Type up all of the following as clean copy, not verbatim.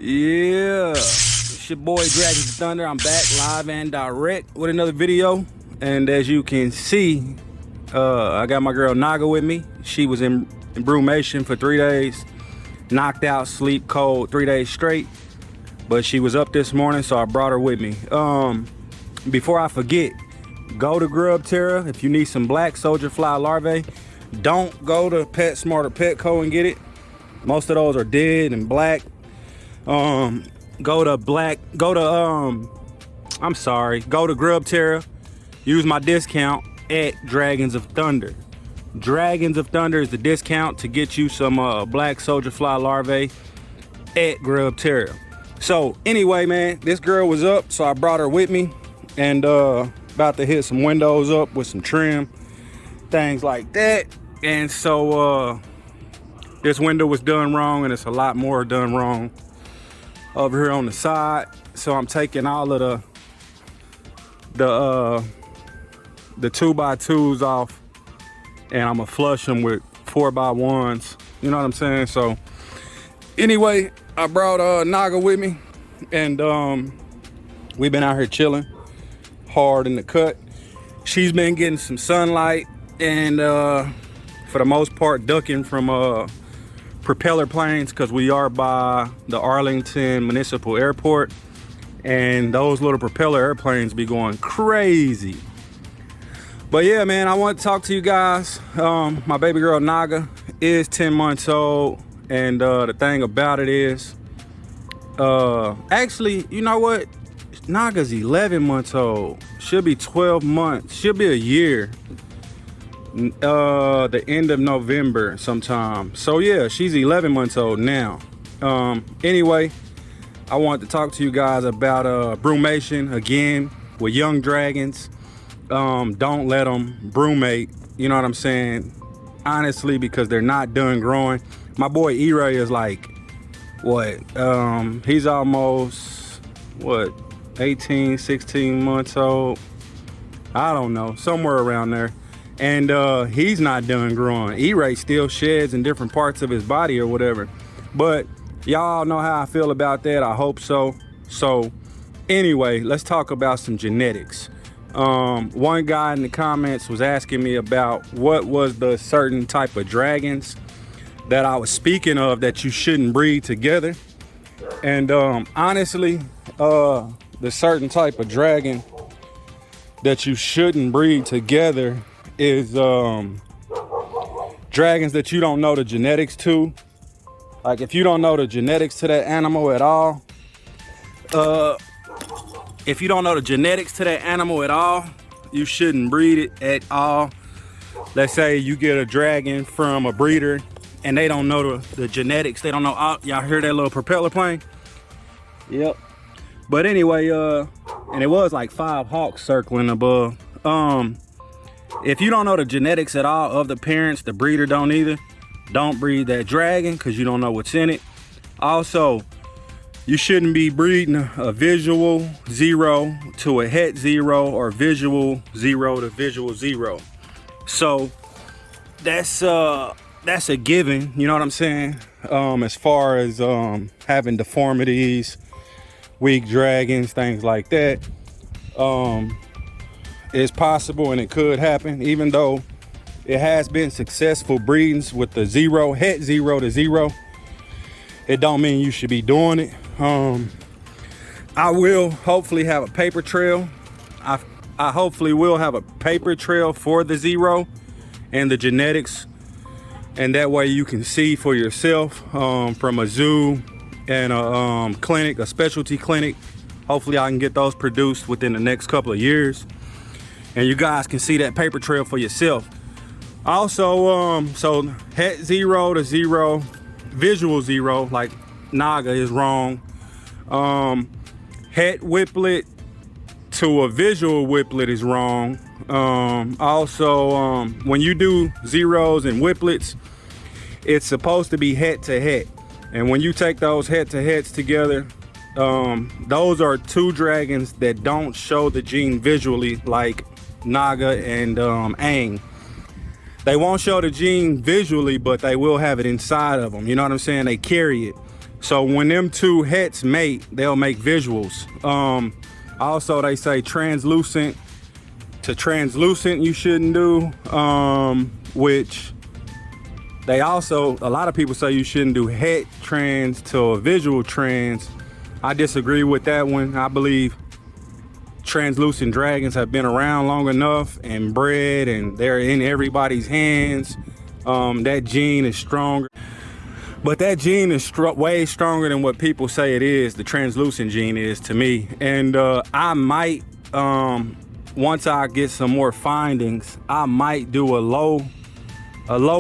Yeah, it's your boy DragonsOfThunder. I'm back live and direct with another video. And as you can see, I got my girl Naga with me. She was in Brumation for 3 days. Knocked out, sleep cold, 3 days straight. But she was up this morning, so I brought her with me. Before I forget, go to Grubterra if you need some black soldier fly larvae. Don't go to PetSmart or Petco and get it. Most of those are dead and black. Go to Grubterra. Use my discount at DragonsOfThunder. DragonsOfThunder is the discount to get you some black soldier fly larvae at Grubterra. So anyway, man, this girl was up, so I brought her with me, and about to hit some windows up with some trim, things like that. And so this window was done wrong, and it's a lot more done wrong over here on the side. So I'm taking all of the 2x2s off, and I'm gonna flush them with 4x1s. You know what I'm saying? So anyway, I brought Naga with me, and we've been out here chilling hard in the cut. She's been getting some sunlight, and for the most part ducking from propeller planes, because we are by the Arlington Municipal Airport, and those little propeller airplanes be going crazy. But yeah, man, I want to talk to you guys. My baby girl Naga is 10 months old, and the thing about it is, actually, you know what? Naga's 11 months old. She'll be 12 months. She'll be a year. The end of November sometime. So yeah, she's 11 months old now. Anyway, I wanted to talk to you guys about brumation again with young dragons. Don't let them brumate, you know what I'm saying? Honestly, because they're not done growing. My boy E-Ray is like, what? He's almost, what, 18, 16 months old? I don't know, somewhere around there. And he's not done growing. E-Ray still sheds in different parts of his body or whatever. But y'all know how I feel about that. I hope so. So anyway, let's talk about some genetics. One guy in the comments was asking me about what was the certain type of dragons that I was speaking of that you shouldn't breed together. And honestly, the certain type of dragon that you shouldn't breed together is dragons that you don't know the genetics to. Like, if you don't know the genetics to that animal at all, you shouldn't breed it at all. Let's say you get a dragon from a breeder and they don't know the genetics. They don't know. Y'all hear that little propeller plane? Yep. But anyway, and it was like 5 hawks circling above. If you don't know the genetics at all of the parents, the breeder don't either. Don't breed that dragon because you don't know what's in it. Also, you shouldn't be breeding a visual 0 to a het 0 or visual 0 to visual 0. So that's a given, you know what I'm saying? As far as having deformities, weak dragons, things like that. It's possible and it could happen, even though it has been successful breedings with the het 0 to 0. It don't mean you should be doing it. I will hopefully have a paper trail. I hopefully will have a paper trail for the 0 and the genetics, and that way you can see for yourself from a zoo and a clinic, a specialty clinic. Hopefully I can get those produced within the next couple of years, and you guys can see that paper trail for yourself. Also, so het 0 to 0, visual 0, like Naga is wrong. Het whiplet to a visual whiplet is wrong. Also, when you do zeros and whiplets, it's supposed to be het to het. And when you take those het to hets together, those are 2 dragons that don't show the gene visually, like Naga and Aang. They won't show the gene visually, but they will have it inside of them. You know what I'm saying? They carry it. So when them two hets mate, they'll make visuals. Also, they say translucent to translucent you shouldn't do, which they also, a lot of people say you shouldn't do het trans to a visual trans. I disagree with that one. I believe translucent dragons have been around long enough and bred, and they're in everybody's hands. That gene is stronger. But that gene is way stronger than what people say it is. The translucent gene is, to me. And I might, once I get some more findings, I might do a low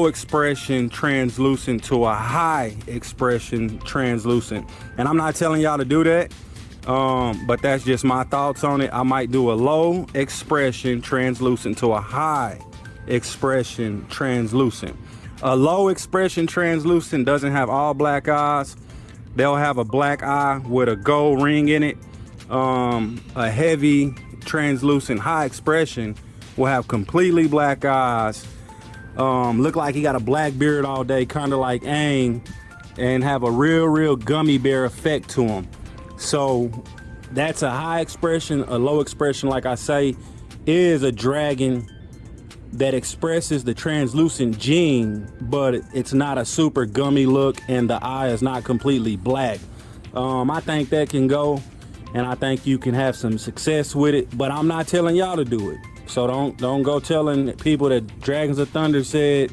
expression translucent to a high expression translucent. And I'm not telling y'all to do that, but that's just my thoughts on it. I might do a low expression translucent to a high expression translucent. A low expression translucent doesn't have all black eyes. They'll have a black eye with a gold ring in it. A heavy translucent high expression will have completely black eyes. Look like he got a black beard all day, kind of like Aang, and have a real gummy bear effect to him. So that's a high expression. A low expression, like I say, is a dragon that expresses the translucent gene, but it's not a super gummy look and the eye is not completely black. I think that can go, and I think you can have some success with it, but I'm not telling y'all to do it. So don't go telling people that Dragons of Thunder said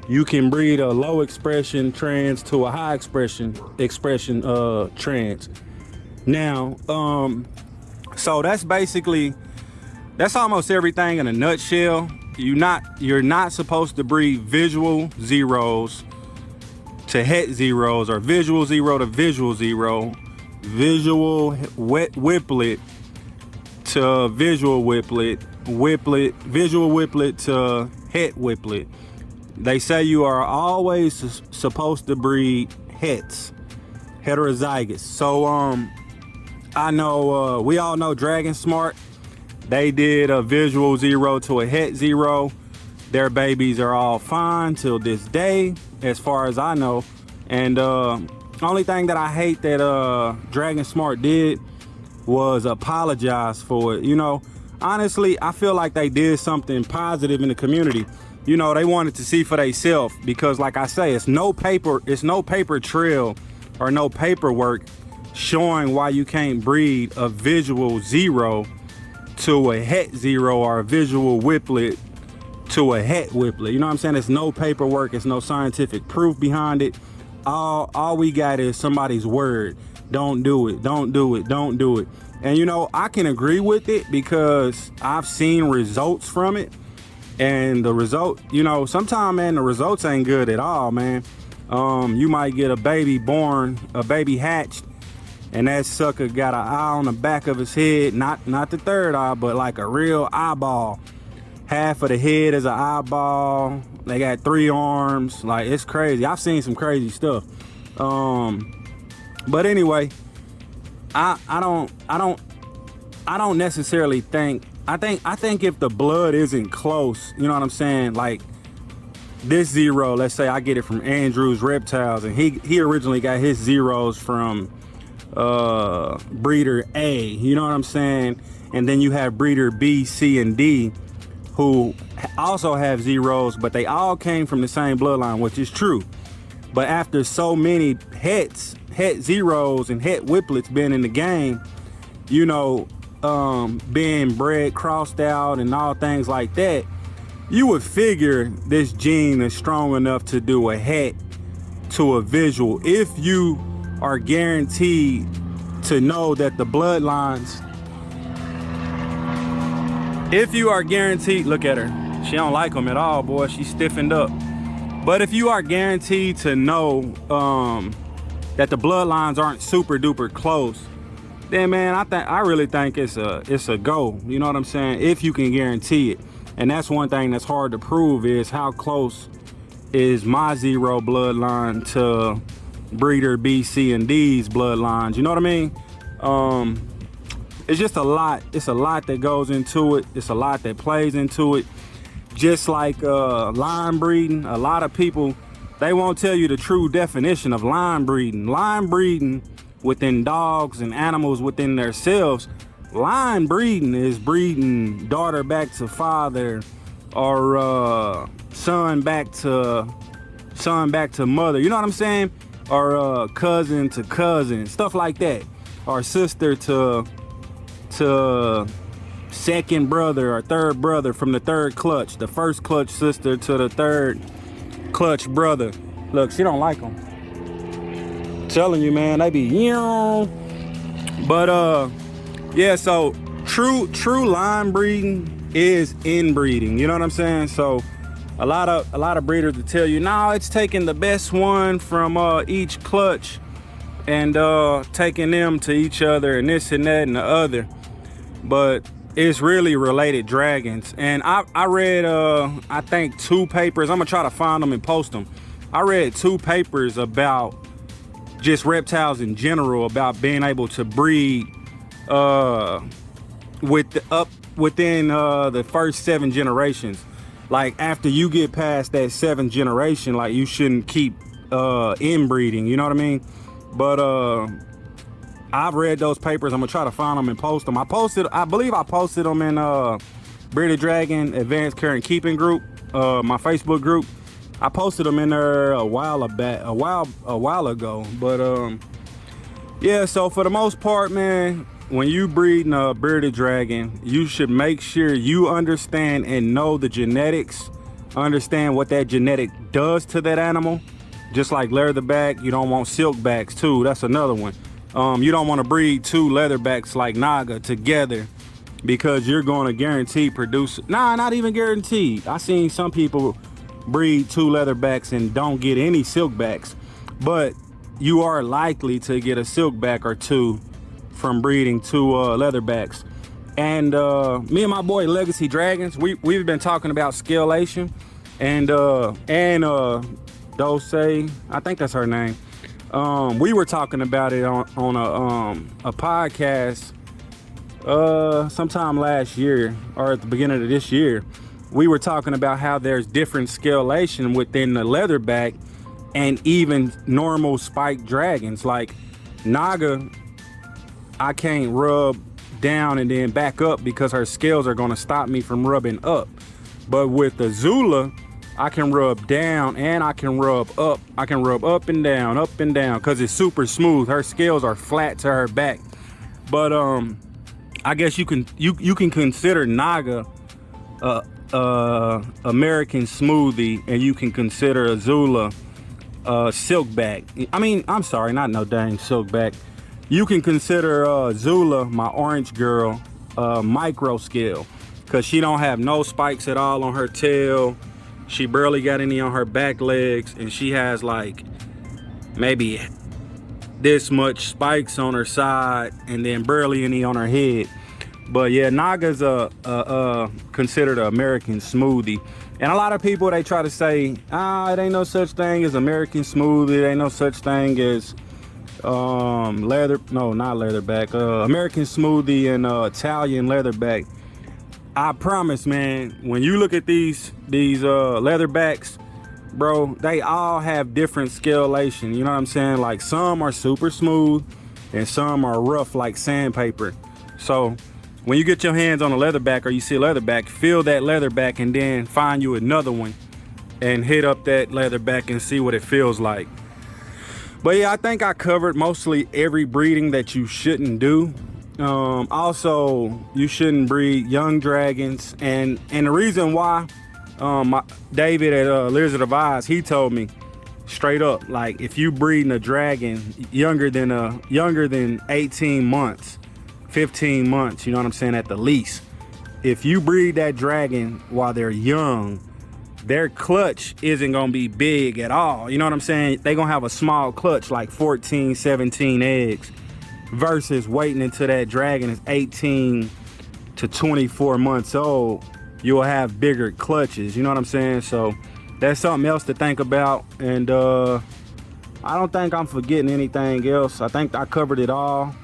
you can breed a low expression trans to a high expression trans. Now, so that's almost everything in a nutshell. You're not supposed to breed visual zeros to het zeros, or visual zero to visual zero, visual whiplet to visual whiplet, visual whiplet to het whiplet. They say you are always supposed to breed hets, heterozygous. So I know we all know Dragon Smart. They did a visual zero to a het zero. Their babies are all fine till this day, as far as I know. And only thing that I hate that Dragon Smart did was apologize for it. You know, honestly, I feel like they did something positive in the community. You know, they wanted to see for themselves, because like I say, it's no paper trail or no paperwork showing why you can't breed a visual zero to a het zero, or a visual whiplet to a het whiplet. You know what I'm saying? It's no paperwork, it's no scientific proof behind it. All we got is somebody's word. Don't do it, don't do it, don't do it. And you know, I can agree with it because I've seen results from it. And the result, you know, sometimes, man, the results ain't good at all, man. You might get a baby born, a baby hatched, and that sucker got an eye on the back of his head, not the third eye, but like a real eyeball. Half of the head is an eyeball. They got 3 arms. Like, it's crazy. I've seen some crazy stuff. But anyway, I don't necessarily think. I think if the blood isn't close, you know what I'm saying? Like this zero, let's say I get it from Andrew's Reptiles, and he originally got his zeros from breeder A, you know what I'm saying? And then you have breeder B, C, and D, who also have zeros, but they all came from the same bloodline, which is true. But after so many het zeros and het whiplets being in the game, you know, being bred, crossed out, and all things like that, you would figure this gene is strong enough to do a het to a visual if you are guaranteed to know that the bloodlines, if you are guaranteed, look at her, she don't like them at all, boy, she's stiffened up. But if you are guaranteed to know that the bloodlines aren't super duper close, then man, I really think it's a go. You know what I'm saying? If you can guarantee it. And that's one thing that's hard to prove, is how close is my zero bloodline to breeder B, C, and D's bloodlines. You know what I mean? It's just a lot. It's a lot that goes into it. It's a lot that plays into it. Just like line breeding, a lot of people they won't tell you the true definition of line breeding. Line breeding within dogs and animals within themselves. Line breeding is breeding daughter back to father, or son back to mother. You know what I'm saying? Or cousin to cousin, stuff like that. Or sister to second brother or third brother from the third clutch. The first clutch sister to the third clutch brother. Look, she don't like them. Telling you, man, they be, you know. But yeah, so true line breeding is inbreeding. You know what I'm saying? So a lot of breeders will tell you, no, it's taking the best one from each clutch and taking them to each other and this and that and the other. But it's really related dragons. And I read I think 2 papers. I'm gonna try to find them and post them. I read 2 papers about just reptiles in general, about being able to breed within the first 7 generations. Like after you get past that 7th generation, like you shouldn't keep inbreeding, you know what I mean? But I've read those papers. I'm gonna try to find them and post them. I believe I posted them in Bearded Dragon Advanced Care and Keeping group, my Facebook group. I posted them in there a while ago. But yeah, so for the most part, man, when you breeding a bearded dragon, you should make sure you understand and know the genetics, understand what that genetic does to that animal. Just like leatherback, you don't want silkbacks too. That's another one. You don't want to breed 2 leatherbacks like Naga together, because you're going to guarantee produce. Nah, not even guaranteed. I seen some people breed 2 leatherbacks and don't get any silkbacks, but you are likely to get a silkback or 2 from breeding 2 leatherbacks. And me and my boy Legacy Dragons, we've been talking about scalation, and Dose, I think that's her name. We were talking about it on a podcast sometime last year or at the beginning of this year. We were talking about how there's different scalation within the leatherback and even normal spiked dragons. Like Naga, I can't rub down and then back up because her scales are going to stop me from rubbing up. But with the Zula, I can rub down and I can rub up. I can rub up and down because it's super smooth. Her scales are flat to her back. But I guess you can consider Naga American smoothie, and you can consider Azula silkback. I mean, I'm sorry, not no dang silkback. You can consider Zula, my orange girl, micro scale, because she don't have no spikes at all on her tail. She barely got any on her back legs, and she has like maybe this much spikes on her side and then barely any on her head. But yeah, Naga's considered an American smoothie. And a lot of people, they try to say, it ain't no such thing as American smoothie. It ain't no such thing as American smoothie and Italian leatherback. I promise, man, when you look at these leatherbacks, bro, they all have different scalation. You know what I'm saying? Like some are super smooth and some are rough like sandpaper. So when you get your hands on a leatherback or you see a leatherback, feel that leatherback and then find you another one and hit up that leatherback and see what it feels like. But yeah, I think I covered mostly every breeding that you shouldn't do. Also, you shouldn't breed young dragons, and the reason why, David at Lizard of Oz, he told me straight up, like if you breeding a dragon younger than 18 months, 15 months, you know what I'm saying, at the least, if you breed that dragon while they're young, their clutch isn't gonna be big at all. You know what I'm saying? They're gonna have a small clutch, like 14, 17 eggs, versus waiting until that dragon is 18 to 24 months old, you'll have bigger clutches. You know what I'm saying? So that's something else to think about. And I don't think I'm forgetting anything else. I think I covered it all.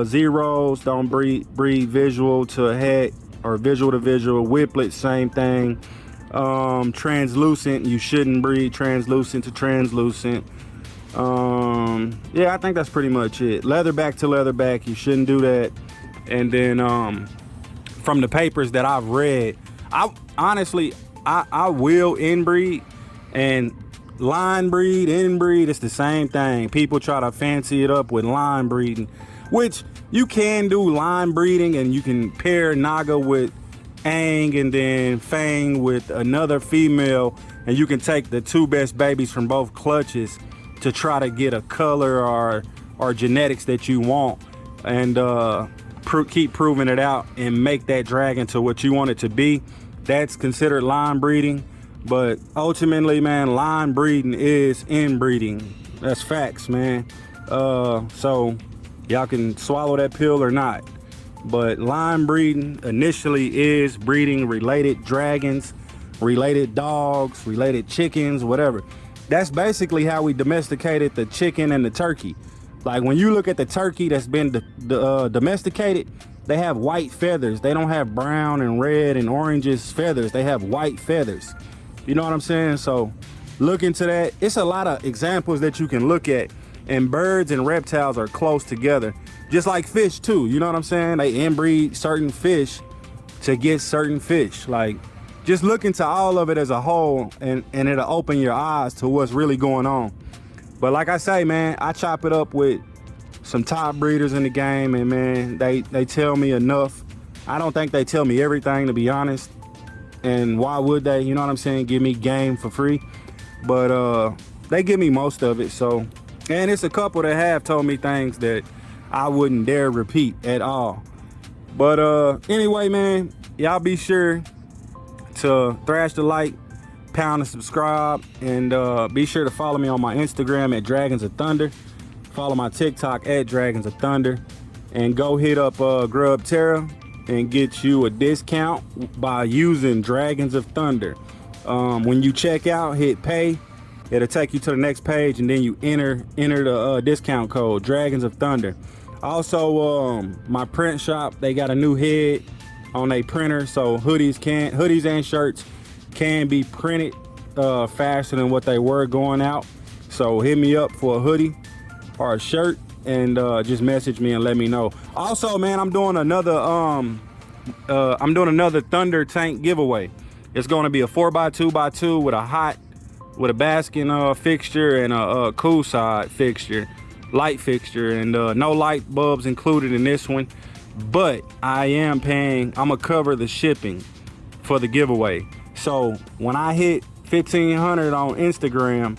Zeros don't breed visual to head or visual to visual. Whiplet, same thing. Translucent, you shouldn't breed translucent to translucent. Yeah, I think that's pretty much it. Leatherback to leatherback, you shouldn't do that. And then from the papers that I've read, I honestly will inbreed, and line breed, inbreed, it's the same thing. People try to fancy it up with line breeding, which you can do line breeding, and you can pair Naga with Ang and then Fang with another female, and you can take the two best babies from both clutches to try to get a color or genetics that you want, and keep proving it out and make that dragon to what you want it to be. That's considered line breeding. But ultimately, man, line breeding is inbreeding. That's facts, man. So y'all can swallow that pill or not. But line breeding initially is breeding related dragons, related dogs, related chickens, whatever. That's basically how we domesticated the chicken and the turkey. Like when you look at the turkey that's been domesticated, they have white feathers. They don't have brown and red and oranges feathers. They have white feathers. You know what I'm saying? So look into that. It's a lot of examples that you can look at, and birds and reptiles are close together, just like fish too. You know what I'm saying? They inbreed certain fish to get certain fish. Like, just look into all of it as a whole, and it'll open your eyes to what's really going on. But like I say, man, I chop it up with some top breeders in the game, and man, they tell me enough. I don't think they tell me everything, to be honest. And why would they? You know what I'm saying? Give me game for free. But they give me most of it. So, and it's a couple that have told me things that I wouldn't dare repeat at all. But anyway, man, y'all be sure to thrash the like, pound the subscribe, and be sure to follow me on my Instagram at DragonsOfThunder. Follow my TikTok at DragonsOfThunder, and go hit up Grubterra and get you a discount by using Dragons of Thunder. When you check out, hit pay. It'll take you to the next page, and then you enter the discount code Dragons of Thunder. Also, my print shop, they got a new head on their printer, so hoodies and shirts can be printed faster than what they were going out. So hit me up for a hoodie or a shirt, and just message me and let me know. Also, man, I'm doing another Thunder tank giveaway. It's going to be a 4x2x2 with a basking fixture and a cool side fixture, light fixture, and no light bulbs included in this one. But I'm gonna cover the shipping for the giveaway. So when I hit 1,500 on Instagram,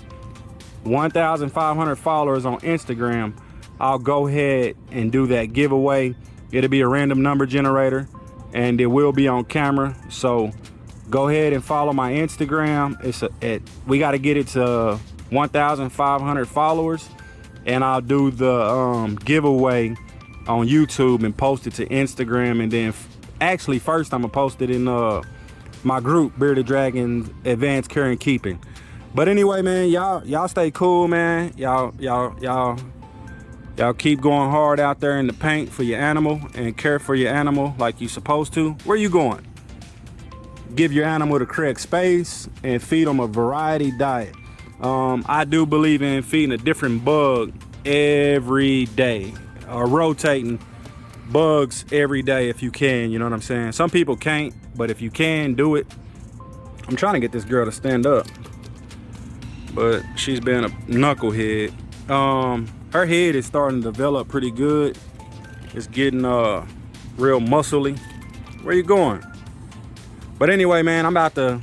1,500 followers on Instagram, I'll go ahead and do that giveaway. It'll be a random number generator, and it will be on camera. So go ahead and follow my Instagram. We got to get it to 1,500 followers, and I'll do the giveaway on YouTube and post it to Instagram. And then actually first I'm gonna post it in my group, Bearded Dragons Advanced Care and Keeping. But anyway, man, y'all stay cool, man. Y'all keep going hard out there in the paint for your animal, and care for your animal like you supposed to. Where you going? Give your animal the correct space and feed them a variety diet. I do believe in feeding a different bug every day, or rotating bugs every day if you can. You know what I'm saying? Some people can't, but if you can, do it. I'm trying to get this girl to stand up, but she's been a knucklehead. Her head is starting to develop pretty good. It's getting real muscly. Where you going? But anyway, man, I'm about to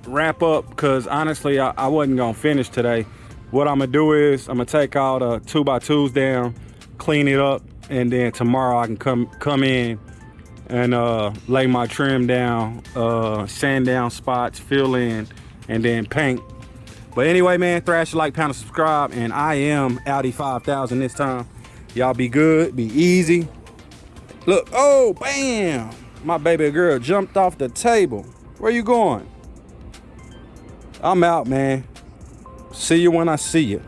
wrap up, because honestly I wasn't gonna finish today. What I'm gonna do is I'm gonna take all the 2x2s down, clean it up, and then tomorrow I can come in and lay my trim down, sand down spots, fill in, and then paint. But anyway, man, thrash the like, pound the subscribe, and I am OUTTIE 5000 this time. Y'all be good, be easy. Look, oh, bam! My baby girl jumped off the table. Where you going? I'm out, man. See you when I see you.